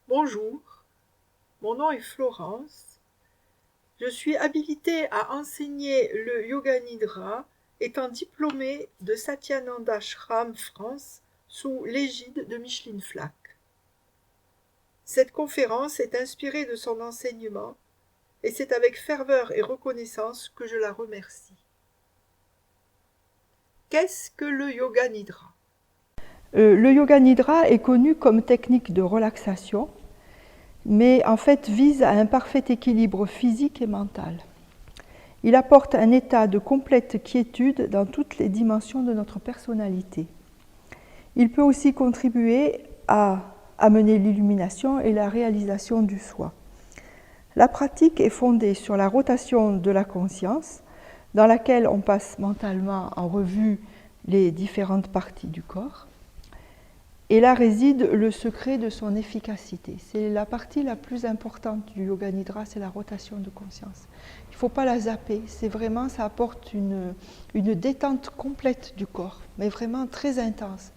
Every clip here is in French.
Bonjour, mon nom est Florence. Je suis habilitée à enseigner le Yoga Nidra, étant diplômée de Satyananda Ashram France sous l'égide de Micheline Flack. Cette conférence est inspirée de son enseignement et c'est avec ferveur et reconnaissance que je la remercie. Qu'est-ce que le Yoga Nidra ? Le Yoga Nidra est connu comme technique de relaxation, mais en fait vise à un parfait équilibre physique et mental. Il apporte un état de complète quiétude dans toutes les dimensions de notre personnalité. Il peut aussi contribuer à amener l'illumination et la réalisation du soi. La pratique est fondée sur la rotation de la conscience, dans laquelle on passe mentalement en revue les différentes parties du corps. Et là réside le secret de son efficacité. C'est la partie la plus importante du Yoga Nidra, c'est la rotation de conscience. Il ne faut pas la zapper, c'est vraiment, ça apporte une détente complète du corps, mais vraiment très intense.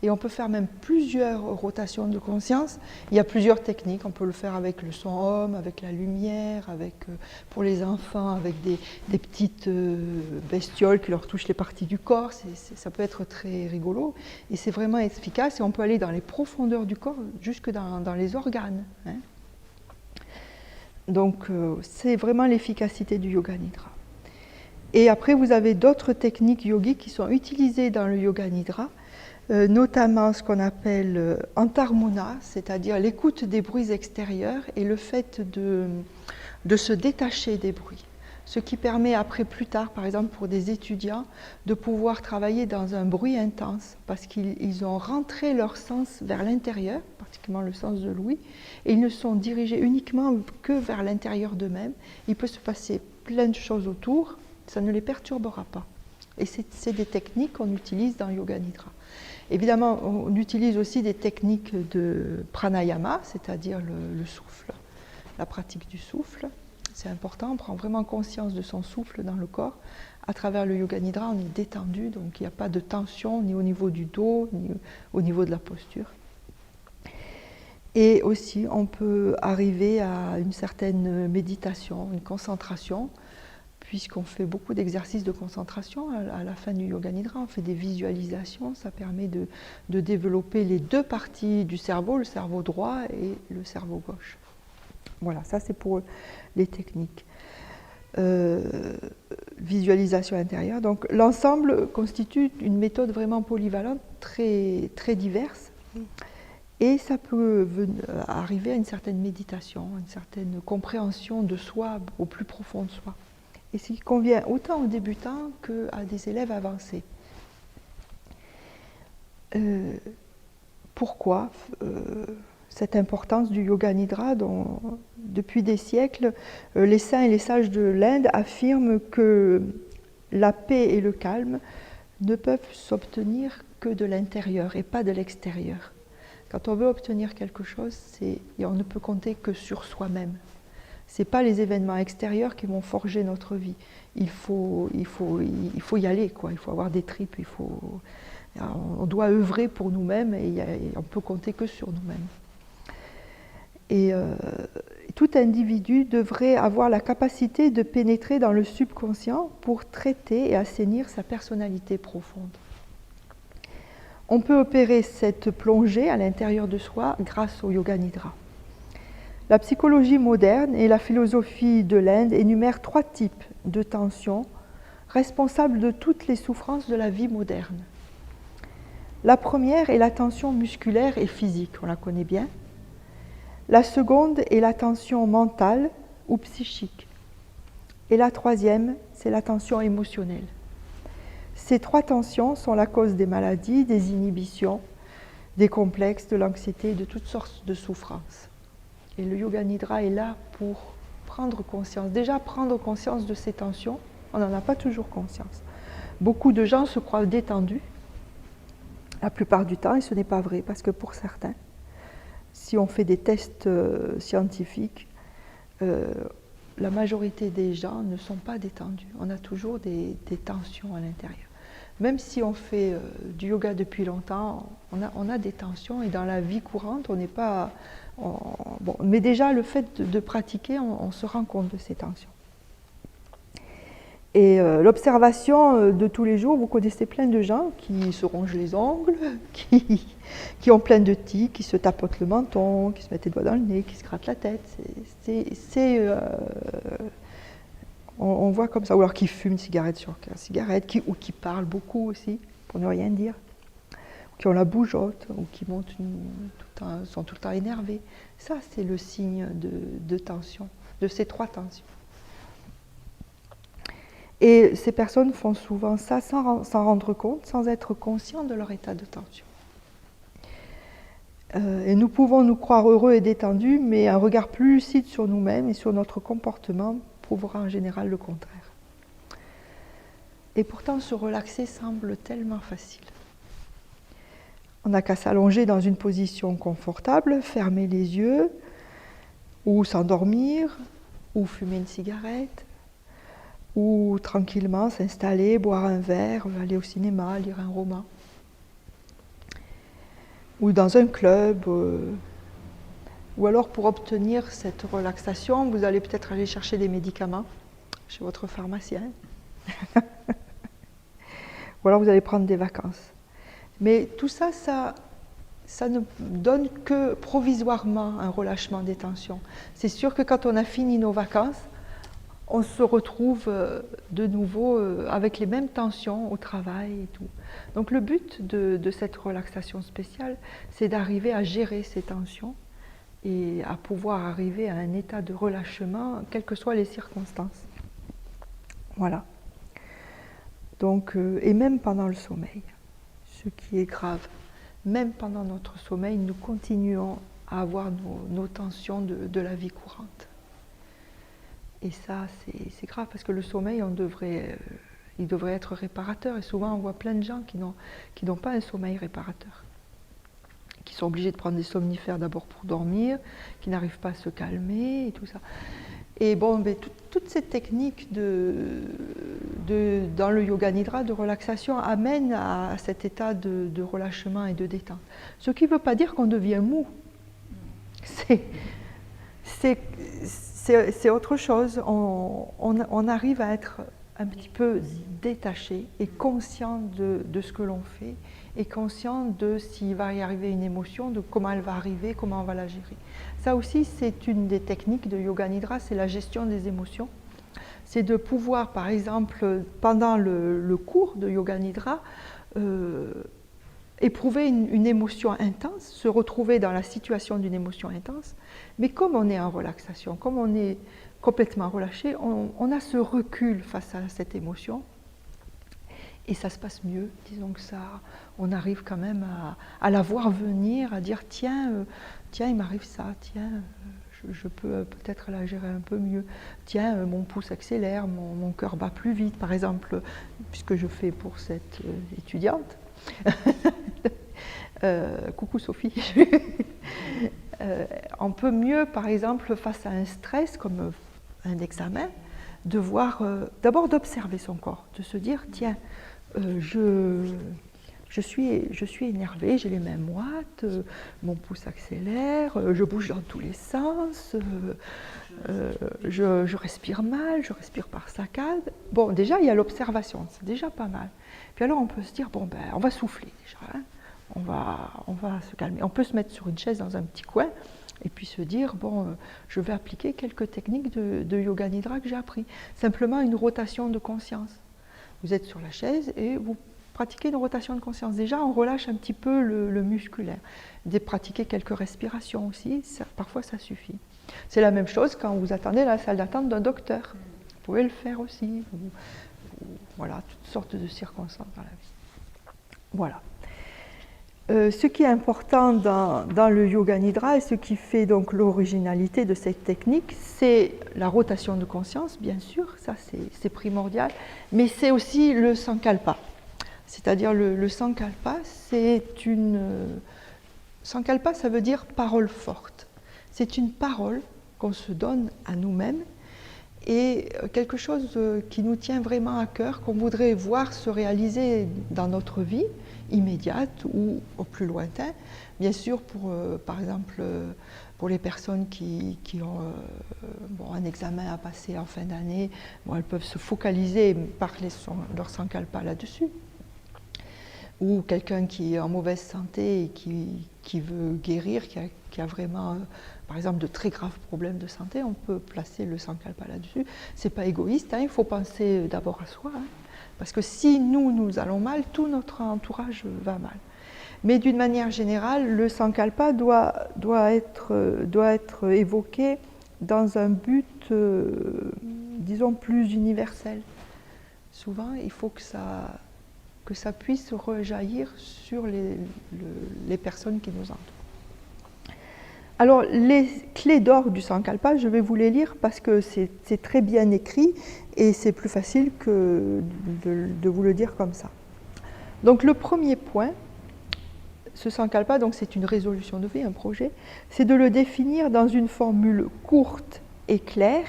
Et on peut faire même plusieurs rotations de conscience. Il y a plusieurs techniques. On peut le faire avec le son Om, avec la lumière, pour les enfants, avec des petites bestioles qui leur touchent les parties du corps. Ça peut être très rigolo. Et c'est vraiment efficace. Et on peut aller dans les profondeurs du corps, jusque dans les organes. Hein. Donc, c'est vraiment l'efficacité du Yoga Nidra. Et après, vous avez d'autres techniques yogiques qui sont utilisées dans le Yoga Nidra. Notamment ce qu'on appelle antarmona, c'est-à-dire l'écoute des bruits extérieurs et le fait de se détacher des bruits. Ce qui permet après, plus tard, par exemple pour des étudiants, de pouvoir travailler dans un bruit intense, parce qu'ils ont rentré leur sens vers l'intérieur, particulièrement le sens de l'ouïe, et ils ne sont dirigés uniquement que vers l'intérieur d'eux-mêmes. Il peut se passer plein de choses autour, ça ne les perturbera pas. Et c'est des techniques qu'on utilise dans Yoga Nidra. Évidemment, on utilise aussi des techniques de pranayama, c'est-à-dire le souffle, la pratique du souffle. C'est important, on prend vraiment conscience de son souffle dans le corps. À travers le Yoga Nidra, on est détendu, donc il n'y a pas de tension ni au niveau du dos, ni au niveau de la posture. Et aussi, on peut arriver à une certaine méditation, une concentration, puisqu'on fait beaucoup d'exercices de concentration à la fin du Yoga Nidra, on fait des visualisations, ça permet de développer les deux parties du cerveau, le cerveau droit et le cerveau gauche. Voilà, ça c'est pour les techniques. Visualisation intérieure. Donc l'ensemble constitue une méthode vraiment polyvalente, très, très diverse. Et ça peut arriver à une certaine méditation, une certaine compréhension de soi au plus profond de soi. Et ce qui convient autant aux débutants qu'à des élèves avancés. Pourquoi cette importance du Yoga Nidra dont, depuis des siècles, les saints et les sages de l'Inde affirment que la paix et le calme ne peuvent s'obtenir que de l'intérieur et pas de l'extérieur. Quand on veut obtenir quelque chose, on ne peut compter que sur soi-même. Ce n'est pas les événements extérieurs qui vont forger notre vie. Il faut y aller, quoi. Il faut avoir des tripes, on doit œuvrer pour nous-mêmes et on ne peut compter que sur nous-mêmes. Et tout individu devrait avoir la capacité de pénétrer dans le subconscient pour traiter et assainir sa personnalité profonde. On peut opérer cette plongée à l'intérieur de soi grâce au Yoga Nidra. La psychologie moderne et la philosophie de l'Inde énumèrent 3 types de tensions responsables de toutes les souffrances de la vie moderne. La première est la tension musculaire et physique, on la connaît bien. La seconde est la tension mentale ou psychique. Et la troisième, c'est la tension émotionnelle. Ces 3 tensions sont la cause des maladies, des inhibitions, des complexes, de l'anxiété, de toutes sortes de souffrances. Et le Yoga Nidra est là pour prendre conscience. Déjà, prendre conscience de ces tensions, on n'en a pas toujours conscience. Beaucoup de gens se croient détendus, la plupart du temps, et ce n'est pas vrai, parce que pour certains, si on fait des tests scientifiques, la majorité des gens ne sont pas détendus. On a toujours des tensions à l'intérieur. Même si on fait du yoga depuis longtemps, on a des tensions et dans la vie courante, on n'est pas... bon, mais déjà, le fait de pratiquer, on se rend compte de ces tensions. Et l'observation de tous les jours, vous connaissez plein de gens qui se rongent les ongles, qui ont plein de tics, qui se tapotent le menton, qui se mettent les doigts dans le nez, qui se grattent la tête. On voit comme ça, ou alors qui fument une cigarette sur une cigarette, ou qui parlent beaucoup aussi, pour ne rien dire, qui ont la bougeotte, ou qui montent sont tout le temps énervés. Ça, c'est le signe de tension, de ces 3 tensions. Et ces personnes font souvent ça sans s'en rendre compte, sans être conscients de leur état de tension. Et nous pouvons nous croire heureux et détendus, mais un regard plus lucide sur nous-mêmes et sur notre comportement prouvera en général le contraire. Et pourtant, se relaxer semble tellement facile. On n'a qu'à s'allonger dans une position confortable, fermer les yeux, ou s'endormir, ou fumer une cigarette, ou tranquillement s'installer, boire un verre, aller au cinéma, lire un roman. Ou dans un club, ou alors pour obtenir cette relaxation, vous allez peut-être aller chercher des médicaments chez votre pharmacien. Ou alors vous allez prendre des vacances. Mais tout ça, ça ne donne que provisoirement un relâchement des tensions. C'est sûr que quand on a fini nos vacances, on se retrouve de nouveau avec les mêmes tensions au travail et tout. Donc le but de cette relaxation spéciale, c'est d'arriver à gérer ces tensions et à pouvoir arriver à un état de relâchement, quelles que soient les circonstances. Voilà. Donc, et même pendant le sommeil, ce qui est grave, même pendant notre sommeil, nous continuons à avoir nos tensions de la vie courante. Et ça, c'est grave, parce que le sommeil, il devrait être réparateur. Et souvent, on voit plein de gens qui n'ont pas un sommeil réparateur, qui sont obligés de prendre des somnifères d'abord pour dormir, qui n'arrivent pas à se calmer et tout ça. Et bon, toutes ces techniques dans le yoga nidra de relaxation amènent à cet état de relâchement et de détente. Ce qui ne veut pas dire qu'on devient mou. C'est autre chose. On arrive à être un petit peu détaché et conscient de ce que l'on fait et conscient de s'il va y arriver une émotion, de comment elle va arriver, comment on va la gérer. Ça aussi, c'est une des techniques de yoga nidra, c'est la gestion des émotions. C'est de pouvoir, par exemple, pendant le cours de yoga nidra, éprouver une émotion intense, se retrouver dans la situation d'une émotion intense, mais comme on est en relaxation, comme on est complètement relâché, on a ce recul face à cette émotion et ça se passe mieux. Disons que ça, on arrive quand même à la voir venir, à dire tiens, il m'arrive ça, tiens, je peux peut-être la gérer un peu mieux. Tiens, mon pouce accélère, mon cœur bat plus vite, par exemple, puisque je fais pour cette étudiante. Coucou Sophie. On peut mieux, par exemple, face à un stress comme un examen, de voir, d'abord d'observer son corps, de se dire tiens, je suis énervée, j'ai les mains moites, mon pouce accélère, je bouge dans tous les sens, je respire mal, je respire par saccades. Bon, déjà, il y a l'observation, c'est déjà pas mal. Puis alors, on peut se dire, bon, ben, on va souffler déjà, hein. On va se calmer. On peut se mettre sur une chaise dans un petit coin et puis se dire, bon, je vais appliquer quelques techniques de yoga nidra que j'ai appris. Simplement une rotation de conscience. Vous êtes sur la chaise et vous pratiquez une rotation de conscience. Déjà, on relâche un petit peu le musculaire. Pratiquer quelques respirations aussi, parfois ça suffit. C'est la même chose quand vous attendez la salle d'attente d'un docteur. Vous pouvez le faire aussi. Voilà, toutes sortes de circonstances dans la vie. Voilà. Ce qui est important dans le yoga nidra et ce qui fait donc l'originalité de cette technique, c'est la rotation de conscience, bien sûr, ça c'est primordial, mais c'est aussi le sankalpa. C'est-à-dire le sankalpa, sankalpa, ça veut dire parole forte. C'est une parole qu'on se donne à nous-mêmes et quelque chose qui nous tient vraiment à cœur, qu'on voudrait voir se réaliser dans notre vie immédiate ou au plus lointain. Bien sûr, par exemple, pour les personnes qui ont un examen à passer en fin d'année, elles peuvent se focaliser par leur sankalpa là-dessus. Ou quelqu'un qui est en mauvaise santé et qui veut guérir, qui a vraiment, par exemple, de très graves problèmes de santé, on peut placer le sankalpa là-dessus. C'est pas égoïste, il faut penser d'abord à soi, parce que si nous allons mal, tout notre entourage va mal. Mais d'une manière générale, le sankalpa doit être évoqué dans un but, disons, plus universel. Souvent, il faut que ça puisse rejaillir sur les personnes qui nous entourent. Alors, les clés d'or du sankalpa, je vais vous les lire parce que c'est très bien écrit et c'est plus facile que de vous le dire comme ça. Donc, le premier point, ce sankalpa, donc c'est une résolution de vie, un projet, c'est de le définir dans une formule courte et claire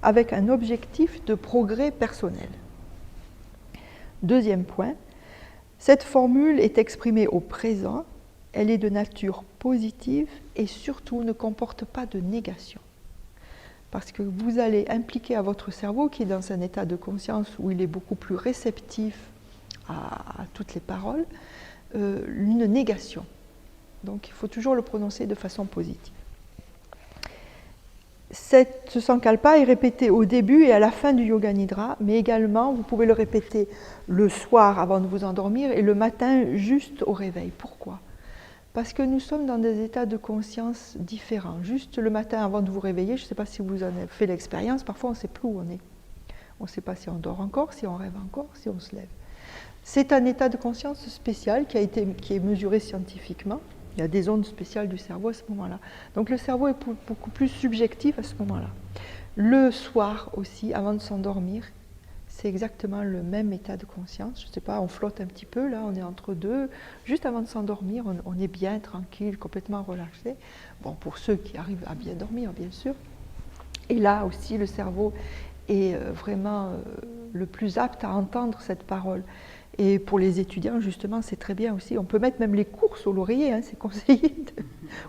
avec un objectif de progrès personnel. Deuxième point, cette formule est exprimée au présent, elle est de nature positive et surtout ne comporte pas de négation. Parce que vous allez impliquer à votre cerveau, qui est dans un état de conscience où il est beaucoup plus réceptif à toutes les paroles, une négation. Donc il faut toujours le prononcer de façon positive. Ce sankalpa est répété au début et à la fin du yoga nidra, mais également vous pouvez le répéter le soir avant de vous endormir et le matin juste au réveil. Pourquoi ? Parce que nous sommes dans des états de conscience différents. Juste le matin avant de vous réveiller, je ne sais pas si vous en avez fait l'expérience, parfois on ne sait plus où on est. On ne sait pas si on dort encore, si on rêve encore, si on se lève. C'est un état de conscience spécial qui est mesuré scientifiquement. Il y a des ondes spéciales du cerveau à ce moment-là. Donc le cerveau est beaucoup plus subjectif à ce moment-là. Le soir aussi, avant de s'endormir, c'est exactement le même état de conscience. Je ne sais pas, on flotte un petit peu, là, on est entre deux. Juste avant de s'endormir, on est bien tranquille, complètement relaxé. Bon, pour ceux qui arrivent à bien dormir, bien sûr. Et là aussi, le cerveau est vraiment le plus apte à entendre cette parole. Et pour les étudiants, justement, c'est très bien aussi. On peut mettre même les cours sous l'oreiller, c'est conseillé,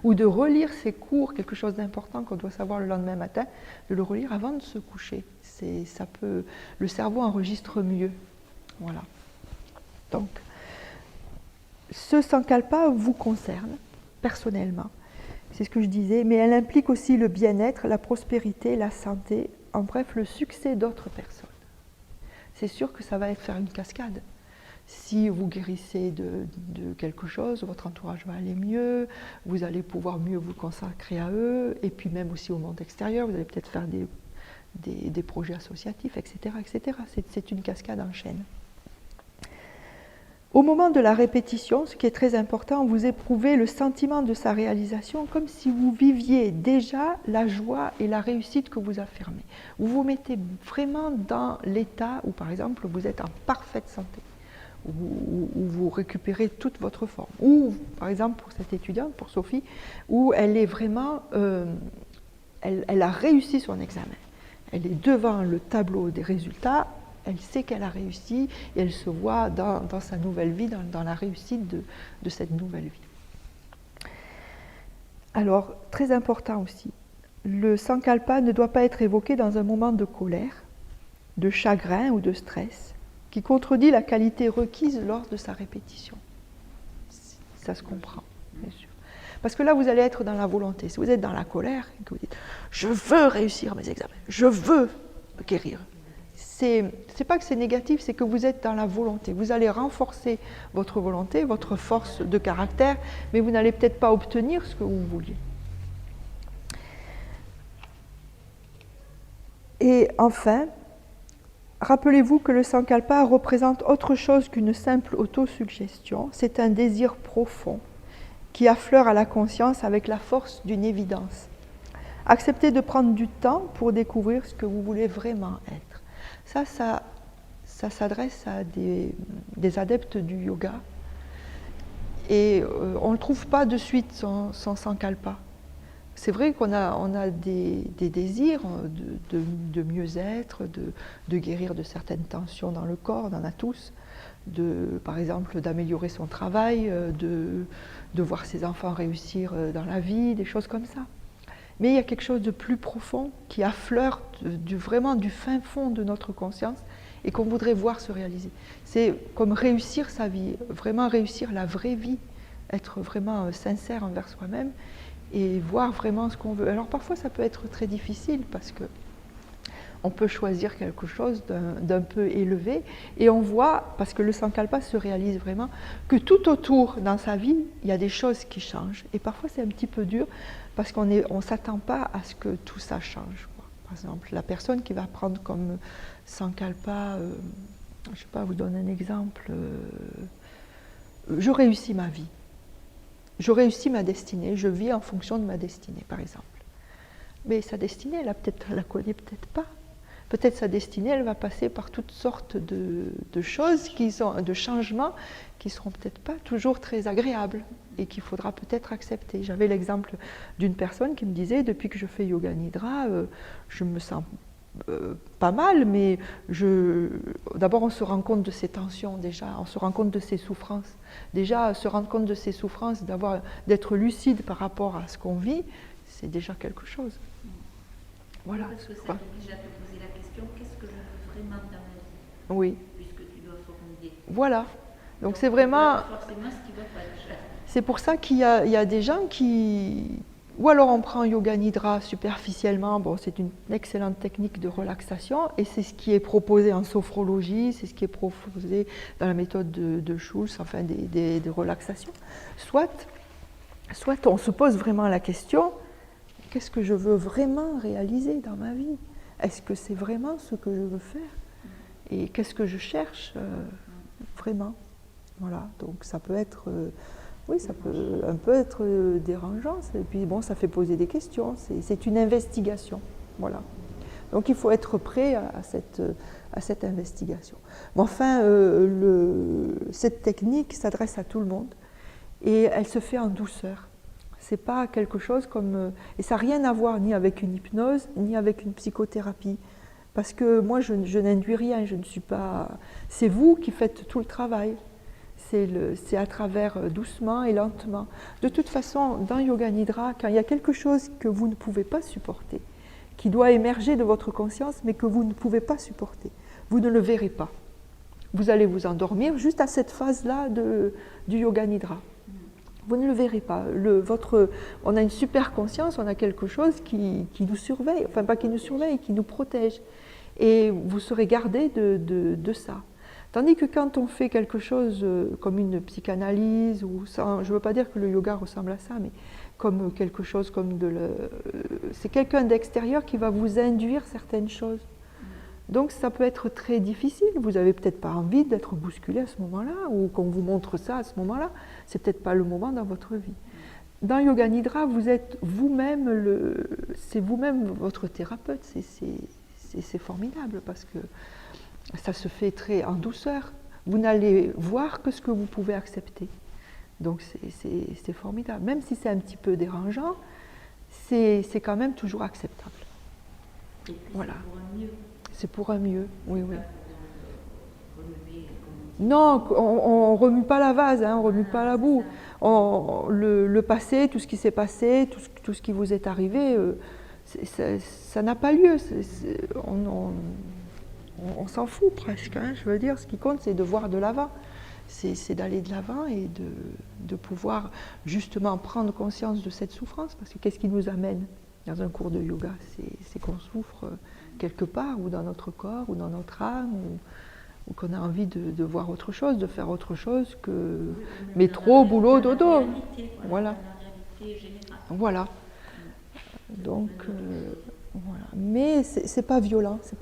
ou de relire ces cours, quelque chose d'important qu'on doit savoir le lendemain matin, de le relire avant de se coucher. Le cerveau enregistre mieux. Voilà. Donc, ce sankalpa vous concerne personnellement, c'est ce que je disais, mais elle implique aussi le bien-être, la prospérité, la santé, en bref, le succès d'autres personnes. C'est sûr que ça va faire une cascade. Si vous guérissez de quelque chose, votre entourage va aller mieux, vous allez pouvoir mieux vous consacrer à eux, et puis même aussi au monde extérieur, vous allez peut-être faire des projets associatifs, etc. etc. C'est une cascade en chaîne. Au moment de la répétition, ce qui est très important, vous éprouvez le sentiment de sa réalisation comme si vous viviez déjà la joie et la réussite que vous affirmez. Vous vous mettez vraiment dans l'état où, par exemple, vous êtes en parfaite santé. Où vous récupérez toute votre forme. Ou, par exemple, pour cette étudiante, pour Sophie, où elle est vraiment, elle a réussi son examen. Elle est devant le tableau des résultats, elle sait qu'elle a réussi et elle se voit dans sa nouvelle vie, dans la réussite de cette nouvelle vie. Alors, très important aussi, le sankalpa ne doit pas être évoqué dans un moment de colère, de chagrin ou de stress, qui contredit la qualité requise lors de sa répétition. Ça se comprend, bien sûr. Parce que là, vous allez être dans la volonté. Si vous êtes dans la colère et que vous dites « je veux réussir mes examens, je veux guérir », c'est pas que c'est négatif, c'est que vous êtes dans la volonté. Vous allez renforcer votre volonté, votre force de caractère, mais vous n'allez peut-être pas obtenir ce que vous vouliez. Et enfin, rappelez-vous que le sankalpa représente autre chose qu'une simple autosuggestion. C'est un désir profond qui affleure à la conscience avec la force d'une évidence. Acceptez de prendre du temps pour découvrir ce que vous voulez vraiment être. Ça s'adresse à des adeptes du yoga. Et on ne trouve pas de suite son sankalpa. c'est vrai qu'on a des désirs de mieux-être, de guérir de certaines tensions dans le corps, on en a tous, par exemple d'améliorer son travail, de voir ses enfants réussir dans la vie, des choses comme ça. Mais il y a quelque chose de plus profond qui affleure vraiment du fin fond de notre conscience et qu'on voudrait voir se réaliser. C'est comme réussir sa vie, vraiment réussir la vraie vie, être vraiment sincère envers soi-même et voir vraiment ce qu'on veut. Alors parfois ça peut être très difficile parce que on peut choisir quelque chose d'un peu élevé et on voit, parce que le Sankalpa se réalise vraiment, que tout autour dans sa vie, il y a des choses qui changent. Et parfois c'est un petit peu dur parce qu'on ne s'attend pas à ce que tout ça change. Par exemple, la personne qui va prendre comme Sankalpa, je ne sais pas, vous donne un exemple, je réussis ma vie, je réussis ma destinée, je vis en fonction de ma destinée par exemple. Mais sa destinée, elle la connaît peut-être pas. Peut-être sa destinée, elle va passer par toutes sortes de choses, de changements qui ne seront peut-être pas toujours très agréables et qu'il faudra peut-être accepter. J'avais l'exemple d'une personne qui me disait, depuis que je fais Yoga Nidra, je me sens pas mal, mais d'abord on se rend compte de ses tensions déjà, on se rend compte de ses souffrances. Déjà, se rendre compte de ses souffrances, d'être lucide par rapport à ce qu'on vit, c'est déjà quelque chose. Voilà. Parce que ça t'oblige à te poser la question, qu'est-ce que je veux vraiment dans ma vie? Oui. Puisque tu dois formuler. Voilà. Donc c'est vraiment... Forcément ce qui va pas déjà. C'est pour ça qu'il y a des gens qui... Ou alors on prend Yoga Nidra superficiellement, bon, c'est une excellente technique de relaxation et c'est ce qui est proposé en sophrologie, c'est ce qui est proposé dans la méthode de Schultz, enfin des relaxations. Soit on se pose vraiment la question, qu'est-ce que je veux vraiment réaliser dans ma vie? Est-ce que c'est vraiment ce que je veux faire? Et qu'est-ce que je cherche vraiment? Voilà, donc ça peut être... oui, ça peut un peu être dérangeant, et puis bon, ça fait poser des questions, c'est une investigation, voilà. Donc il faut être prêt à cette investigation. Mais enfin, cette technique s'adresse à tout le monde, et elle se fait en douceur. C'est pas quelque chose comme... et ça n'a rien à voir ni avec une hypnose, ni avec une psychothérapie. Parce que moi, je n'induis rien, je ne suis pas... C'est vous qui faites tout le travail. C'est à travers doucement et lentement. De toute façon, dans Yoga Nidra, quand il y a quelque chose que vous ne pouvez pas supporter, qui doit émerger de votre conscience, mais que vous ne pouvez pas supporter, vous ne le verrez pas. Vous allez vous endormir juste à cette phase-là du Yoga Nidra. Vous ne le verrez pas. On a une super conscience, on a quelque chose qui nous surveille, enfin pas qui nous surveille, qui nous protège. Et vous serez gardé de ça. Tandis que quand on fait quelque chose comme une psychanalyse, je ne veux pas dire que le yoga ressemble à ça, mais comme quelque chose comme c'est quelqu'un d'extérieur qui va vous induire certaines choses. Donc ça peut être très difficile, vous n'avez peut-être pas envie d'être bousculé à ce moment-là, ou qu'on vous montre ça à ce moment-là, c'est peut-être pas le moment dans votre vie. Dans Yoga Nidra, vous êtes vous-même, c'est vous-même votre thérapeute, c'est formidable parce que ça se fait très en douceur. Vous n'allez voir que ce que vous pouvez accepter. Donc c'est formidable. Même si c'est un petit peu dérangeant, c'est quand même toujours acceptable. Et puis voilà. C'est pour un mieux. C'est pour un mieux, oui, oui. Remuer, Non, on ne remue pas la vase, hein, on ne remue pas la boue. Le passé, tout ce qui s'est passé, tout ce qui vous est arrivé, ça n'a pas lieu. On s'en fout presque, hein, je veux dire, ce qui compte c'est de voir de l'avant, c'est d'aller de l'avant et de pouvoir justement prendre conscience de cette souffrance, parce que qu'est-ce qui nous amène dans un cours de yoga? C'est qu'on souffre quelque part, ou dans notre corps, ou dans notre âme, ou qu'on a envie de voir autre chose, de faire autre chose que métro, boulot, dodo. Voilà. Voilà. Donc... voilà. Mais c'est pas violent, c'est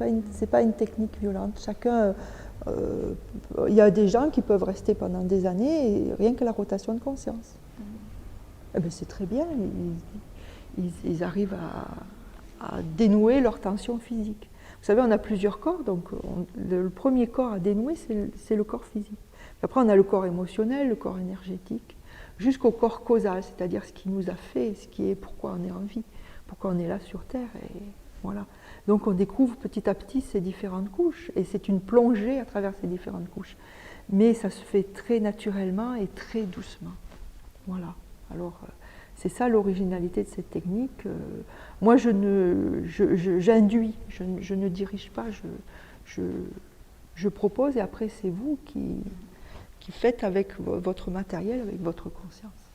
pas une technique violente. Chacun, il y a des gens qui peuvent rester pendant des années et rien que la rotation de conscience. Eh bien, c'est très bien, ils arrivent à dénouer leur tension physique. Vous savez, on a plusieurs corps, donc le premier corps à dénouer, c'est le corps physique. Après, on a le corps émotionnel, le corps énergétique, jusqu'au corps causal, c'est-à-dire ce qui nous a fait, ce qui est pourquoi on est en vie. pourquoi on est là sur Terre. Et voilà. Donc on découvre petit à petit ces différentes couches, et c'est une plongée à travers ces différentes couches. Mais ça se fait très naturellement et très doucement. Voilà. Alors, c'est ça l'originalité de cette technique. Moi, j'induis, je ne dirige pas, je propose, et après c'est vous qui faites avec votre matériel, avec votre conscience.